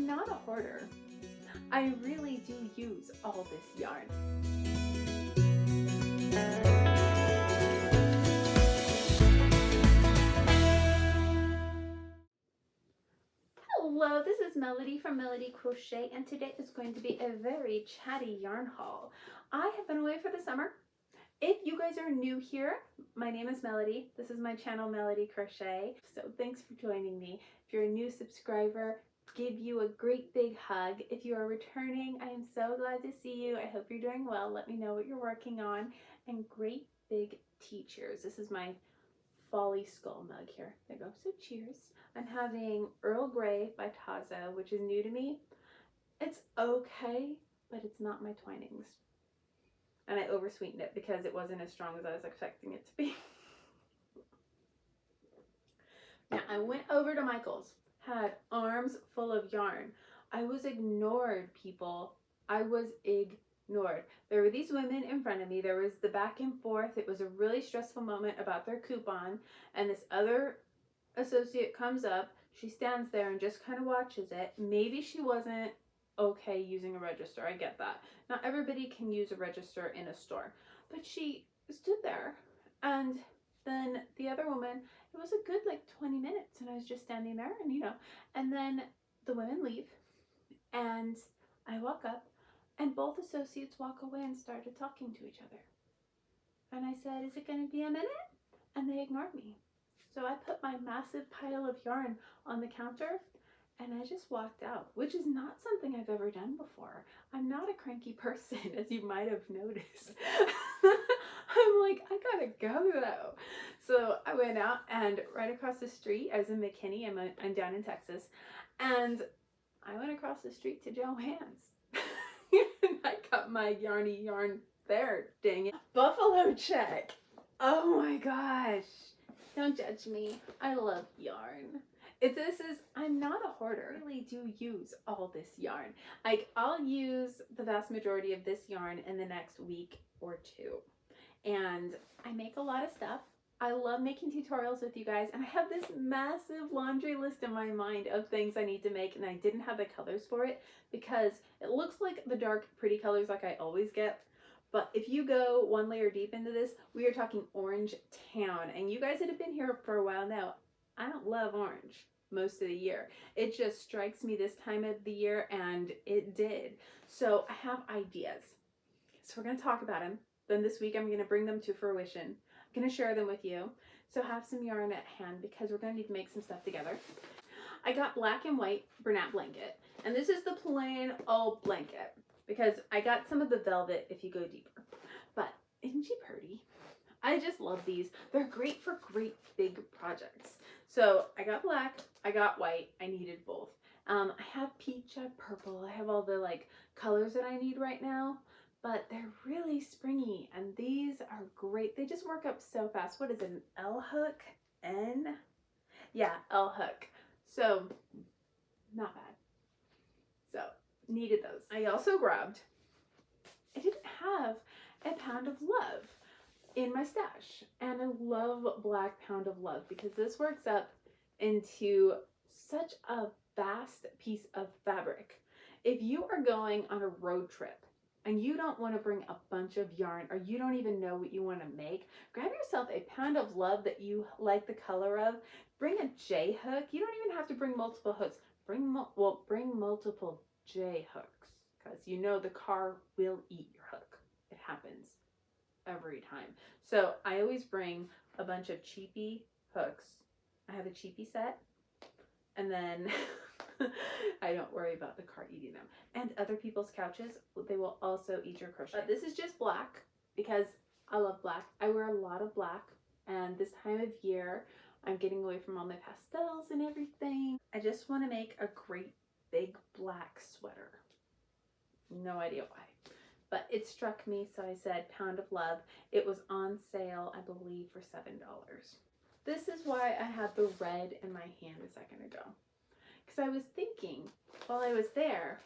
not a hoarder. I really do use all this yarn. Hello, this is Melody from Melody Crochet, and today is going to be a very chatty yarn haul. I have been away for the summer. If you guys are new here, my name is Melody. This is my channel, Melody Crochet. So thanks for joining me. If you're a new subscriber, give you a great big hug. If you are returning, I am so glad to see you. I hope you're doing well. Let me know what you're working on. And great big tea cheers. This is my Folly Skull mug here. There you go. So cheers. I'm having Earl Grey by Tazo, which is new to me. It's okay, but it's not my Twinings. And I oversweetened it because it wasn't as strong as I was expecting it to be. Now, I went over to Michael's, had arms full of yarn. I was ignored, people. I was ignored. There were these women in front of me. There was the back and forth. It was a really stressful moment about their coupon. And this other associate comes up. She stands there and just kind of watches it. Maybe she wasn't okay using a register. I get that. Not everybody can use a register in a store. But she stood there, and then the other woman, it was a good like 20 minutes, and I was just standing there, and and then the women leave, and I walk up, and both associates walk away and started talking to each other. And I said, "Is it going to be a minute?" And they ignored me. So I put my massive pile of yarn on the counter, and I just walked out, which is not something I've ever done before. I'm not a cranky person, as you might have noticed. I'm like, I gotta go though. So I went out, and right across the street, I was in McKinney, I'm down in Texas, and I went across the street to Joanns. And I got my yarny yarn there, dang it. Buffalo check. Oh my gosh. Don't judge me. I love yarn. I'm not a hoarder. I really do use all this yarn. Like, I'll use the vast majority of this yarn in the next week or two. And I make a lot of stuff. I love making tutorials with you guys, and I have this massive laundry list in my mind of things I need to make, and I didn't have the colors for it because it looks like the dark, pretty colors like I always get. But if you go one layer deep into this, we are talking orange town. And you guys that have been here for a while now, I don't love orange most of the year. It just strikes me this time of the year, and it did. So I have ideas. So we're going to talk about them. Then this week I'm going to bring them to fruition. I'm going to share them with you. So have some yarn at hand because we're going to need to make some stuff together. I got black and white Bernat Blanket. And this is the plain old blanket, because I got some of the velvet if you go deeper. But isn't she pretty? I just love these. They're great for great big projects. So I got black, I got white, I needed both. I have peach, I have purple, I have all the like colors that I need right now, but they're really springy, and these are great. They just work up so fast. What is it, an L hook? N? Yeah, L hook. So not bad. So needed those. I also grabbed, I didn't have a pound of love in my stash, and I love black pound of love because this works up into such a vast piece of fabric. If you are going on a road trip and you don't want to bring a bunch of yarn, or you don't even know what you want to make, grab yourself a pound of love that you like the color of. Bring a J hook. You don't even have to bring multiple hooks. Bring multiple J hooks, because you know the car will eat your hook. It happens every time. So I always bring a bunch of cheapy hooks. I have a cheapy set, and then I don't worry about the car eating them. And other people's couches, they will also eat your crochet. But this is just black because I love black. I wear a lot of black, and this time of year I'm getting away from all my pastels and everything. I just want to make a great big black sweater. No idea why, but it struck me, so I said pound of love. It was on sale, I believe, for $7. This is why I had the red in my hand a second ago, because I was thinking while I was there,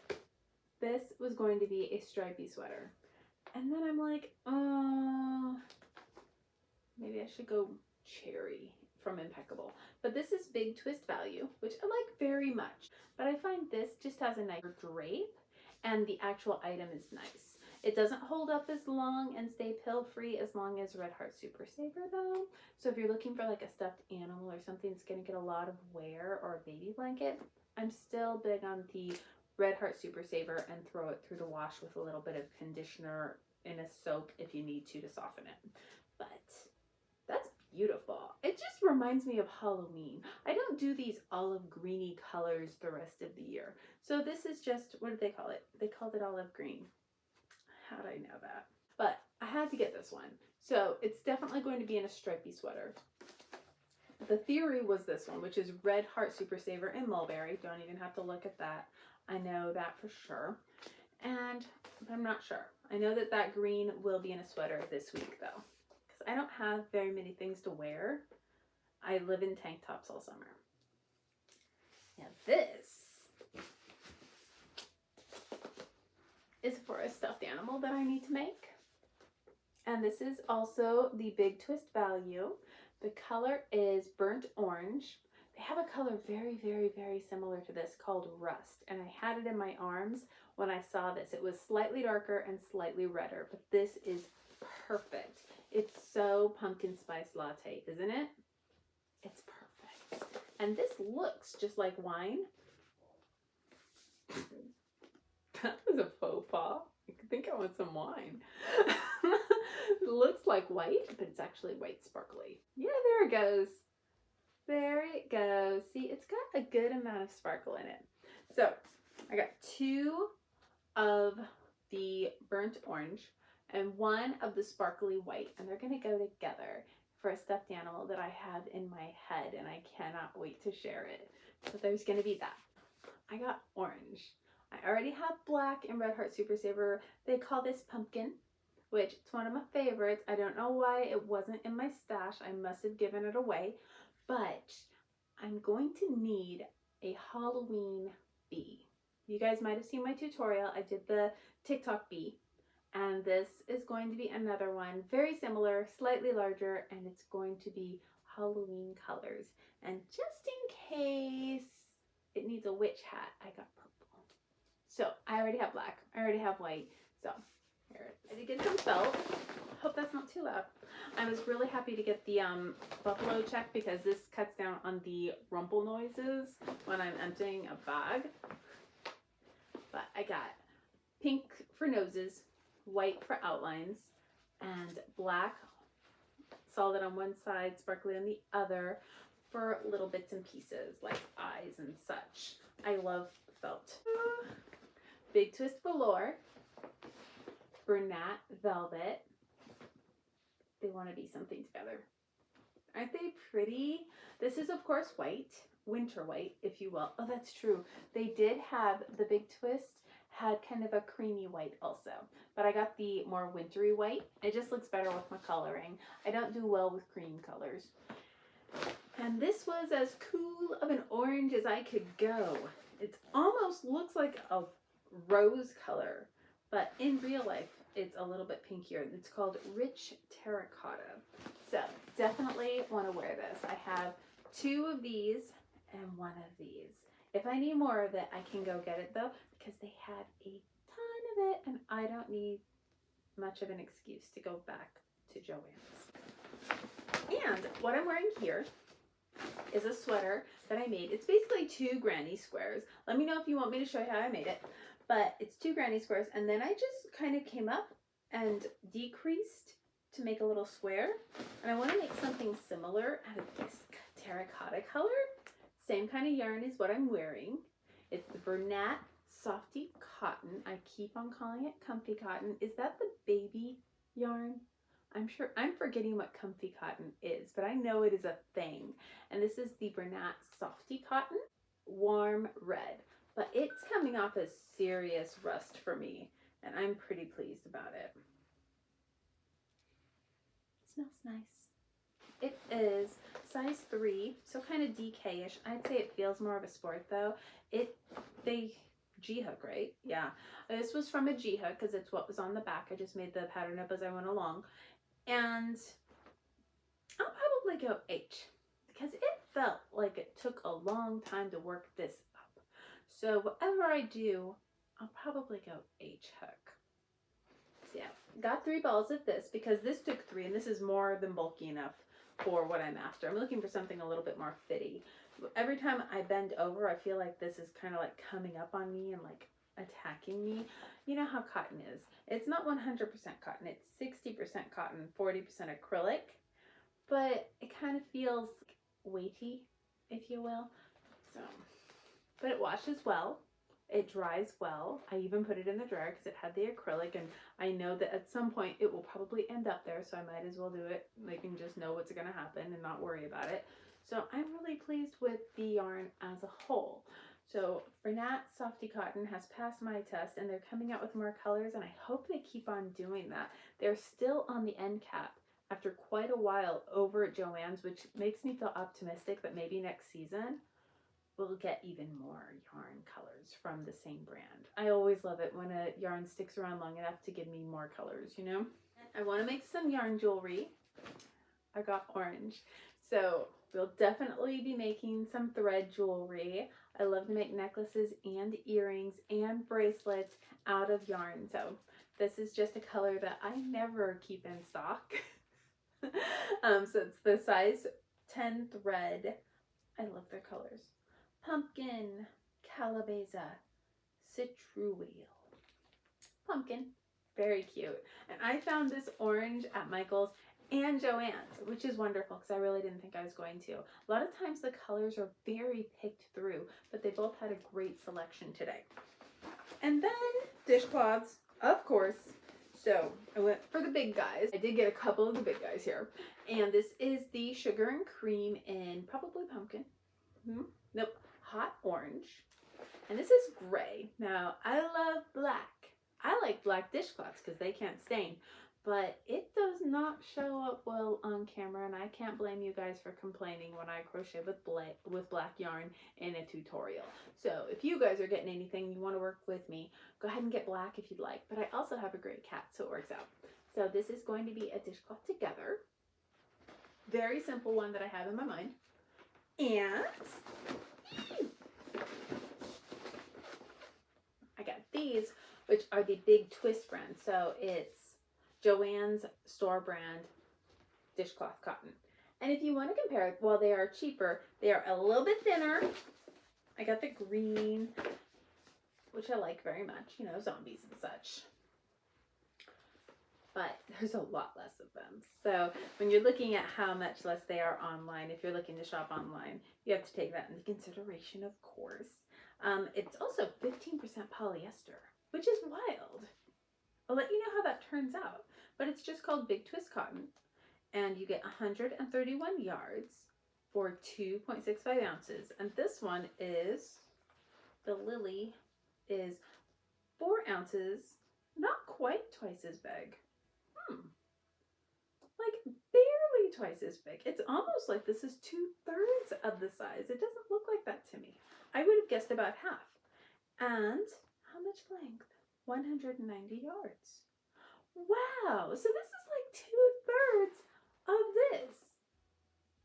this was going to be a stripy sweater, and then I'm like, oh, maybe I should go cherry from Impeccable. But this is Big Twist Value, which I like very much. But I find this just has a nicer drape, and the actual item is nice. It doesn't hold up as long and stay pill-free as long as Red Heart Super Saver though. So if you're looking for like a stuffed animal or something that's gonna get a lot of wear, or a baby blanket, I'm still big on the Red Heart Super Saver and throw it through the wash with a little bit of conditioner in a soak if you need to soften it. But that's beautiful. It just reminds me of Halloween. I don't do these olive greeny colors the rest of the year. So this is just, what did they call it? They called it olive green. How did I know that? But I had to get this one. So it's definitely going to be in a stripy sweater. The theory was this one, which is Red Heart Super Saver in Mulberry. Don't even have to look at that. I know that for sure. And I'm not sure. I know that that green will be in a sweater this week though, because I don't have very many things to wear. I live in tank tops all summer. Now this is for a stuffed animal that I need to make. And this is also the Big Twist Value. The color is burnt orange. They have a color very, very, very similar to this called Rust. And I had it in my arms when I saw this. It was slightly darker and slightly redder, but this is perfect. It's so pumpkin spice latte, isn't it? It's perfect. And this looks just like wine. That was a faux pas. I think I want some wine. It looks like white, but it's actually white sparkly. Yeah, there it goes. There it goes. See, it's got a good amount of sparkle in it. So I got 2 of the burnt orange and 1 of the sparkly white, and they're going to go together for a stuffed animal that I have in my head, and I cannot wait to share it. So there's going to be that. I got orange. I already have black in Red Heart Super Saver. They call this pumpkin, which it's one of my favorites. I don't know why it wasn't in my stash. I must have given it away. But I'm going to need a Halloween bee. You guys might have seen my tutorial. I did the TikTok bee. And this is going to be another one. Very similar, slightly larger, and it's going to be Halloween colors. And just in case it needs a witch hat, I got purple. So I already have black. I already have white. So here, I did get some felt. Hope that's not too loud. I was really happy to get the buffalo check because this cuts down on the rumple noises when I'm emptying a bag. But I got pink for noses, white for outlines, and black solid on one side, sparkly on the other for little bits and pieces like eyes and such. I love felt. Big Twist Velour, Bernat Velvet. They want to be something together. Aren't they pretty? This is of course white, winter white, if you will. Oh, that's true. They did have the Big Twist had kind of a creamy white also, but I got the more wintry white. It just looks better with my coloring. I don't do well with cream colors. And this was as cool of an orange as I could go. It almost looks like a rose color, but in real life it's a little bit pinkier. It's called Rich Terracotta. So definitely want to wear this. I have 2 of these and 1 of these. If I need more of it, I can go get it though, because they had a ton of it and I don't need much of an excuse to go back to Joann's. And what I'm wearing here is a sweater that I made. It's basically 2 granny squares. Let me know if you want me to show you how I made it. But it's 2 granny squares, and then I just kind of came up and decreased to make a little square. And I want to make something similar out of this terracotta color. Same kind of yarn is what I'm wearing. It's the Bernat Softy Cotton. I keep on calling it Comfy Cotton. Is that the baby yarn? I'm forgetting what Comfy Cotton is, but I know it is a thing. And this is the Bernat Softy Cotton, warm red. But it's coming off as serious rust for me, and I'm pretty pleased about it. It smells nice. It is size 3, so kind of DK-ish. I'd say it feels more of a sport though. They G-hook, right? Yeah. This was from a G-hook because it's what was on the back. I just made the pattern up as I went along. And I'll probably go H because it felt like it took a long time to work this up. So whatever I do, I'll probably go H hook. So yeah, got 3 balls of this because this took 3 and this is more than bulky enough for what I'm after. I'm looking for something a little bit more fitty. Every time I bend over, I feel like this is kind of like coming up on me and like attacking me. You know how cotton is. It's not 100% cotton. It's 60% cotton, 40% acrylic, but it kind of feels weighty, if you will. So, but it washes well. It dries well. I even put it in the dryer because it had the acrylic, and I know that at some point it will probably end up there, so I might as well do it. They can just know what's going to happen and not worry about it. So I'm really pleased with the yarn as a whole. So Bernat Softy Cotton has passed my test, and they're coming out with more colors, and I hope they keep on doing that. They're still on the end cap after quite a while over at Joanns, which makes me feel optimistic that maybe next season we'll get even more yarn colors from the same brand. I always love it when a yarn sticks around long enough to give me more colors, you know? I want to make some yarn jewelry. I got orange. So we'll definitely be making some thread jewelry. I love to make necklaces and earrings and bracelets out of yarn. So this is just a color that I never keep in stock. So it's the size 10 thread. I love their colors. Pumpkin, calabaza, citrullio. Pumpkin, very cute. And I found this orange at Michael's and Joann's, which is wonderful because I really didn't think I was going to. A lot of times the colors are very picked through, but they both had a great selection today. And then dishcloths, of course. So I went for the big guys. I did get a couple of the big guys here. And this is the sugar and cream in probably pumpkin. Nope, hot orange. And this is gray. Now, I love black. I like black dishcloths because they can't stain. But it does not show up well on camera, and I can't blame you guys for complaining when I crochet with black yarn in a tutorial. So if you guys are getting anything, you want to work with me, go ahead and get black if you'd like. But I also have a gray cat, so it works out. So this is going to be a dishcloth together. Very simple one that I have in my mind. And I got these, which are the Big Twist brand. So it's Joann's store brand dishcloth cotton. And if you want to compare it, while they are cheaper, they are a little bit thinner. I got the green, which I like very much, you know, zombies and such. But there's a lot less of them. So when you're looking at how much less they are online, if you're looking to shop online, you have to take that into consideration, of course. It's also 15% polyester, which is wild. I'll let you know how that turns out. But it's just called Big Twist Cotton. And you get 131 yards for 2.65 ounces. And this one is, the lily is 4 ounces, not quite twice as big. Like barely twice as big. It's almost like this is 2/3 of the size. It doesn't look like that to me. I would have guessed about half. And how much length? 190 yards. Wow, so this is like 2/3 of this.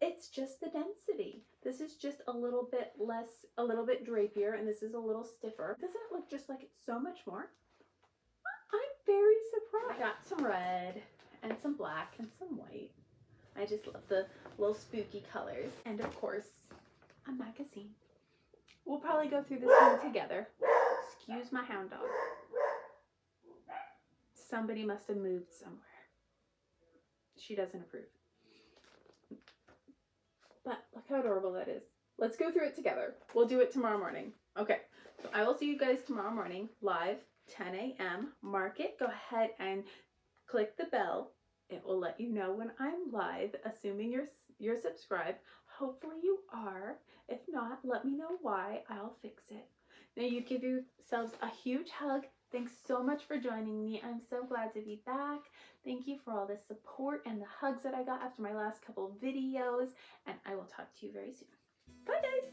It's just the density. This is just a little bit less, a little bit drapier, and this is a little stiffer. Doesn't it look just like it's so much more? I'm very surprised. I got some red and some black and some white. I just love the little spooky colors. And of course, a magazine. We'll probably go through this one together. Excuse my hound dog. Somebody must have moved somewhere. She doesn't approve. But look how adorable that is. Let's go through it together. We'll do it tomorrow morning. Okay, so I will see you guys tomorrow morning, live, 10 a.m. Mark it. Go ahead and click the bell. It will let you know when I'm live, assuming you're subscribed. Hopefully you are. If not, let me know why. I'll fix it. Now you give yourselves a huge hug. Thanks so much for joining me. I'm so glad to be back. Thank you for all the support and the hugs that I got after my last couple videos. And I will talk to you very soon. Bye, guys.